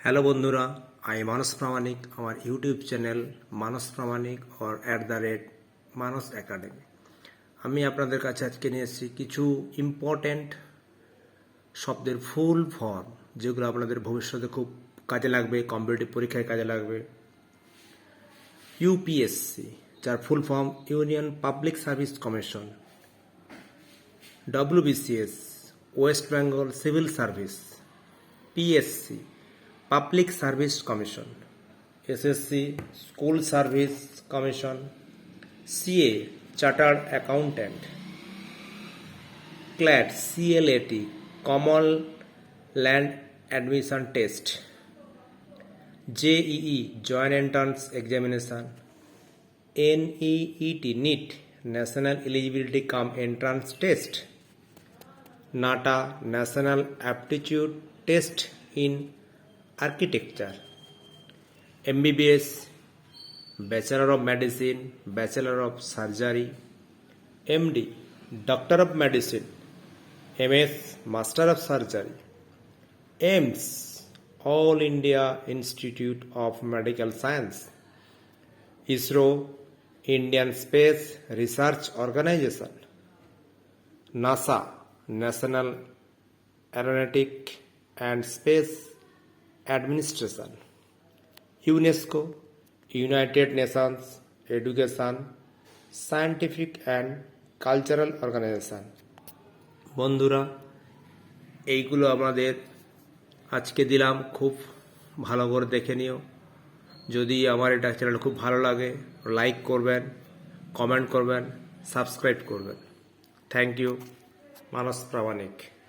Hello বন্ধুরা, আমি মানস প্রামাণিক। আমার YouTube channel Manas Pramanik or @Manas academy. আমি আপনাদের কাছে আজকে নিয়ে এসেছি কিছু ইম্পর্ট্যান্ট শব্দের ফুল ফর্ম, যেগুলো আপনাদের ভবিষ্যতে খুব কাজে লাগবে, কম্পিটিটিভ পরীক্ষায় কাজে লাগবে। ইউপিএসসি, যার full form union public service commission. WBCS, west Bengal civil service. PSC, public service commission. SSC, school service commission. CA, chartered accountant. CLAT, CLAT, common land admission test. JEE, joint entrance examination. NEET, NEET, national eligibility cum entrance test. NATA, national aptitude test in architecture. MBBS, bachelor of medicine, bachelor of surgery. MD, doctor of medicine. MS, master of surgery. AIIMS, all India institute of medical science. ISRO, Indian space research organisation. NASA, national aeronautic and space administration. UNESCO, united nations education, scientific and cultural organisation. বন্ধুরা, এইগুলো আমাদের আজকে দিলাম, খুব ভালো করে দেখে নিও। যদি আমার এটা চ্যানেল খুব ভালো লাগে, লাইক করবেন, কমেন্ট করবেন, সাবস্ক্রাইব করবেন। Thank you. মানস প্রামাণিক।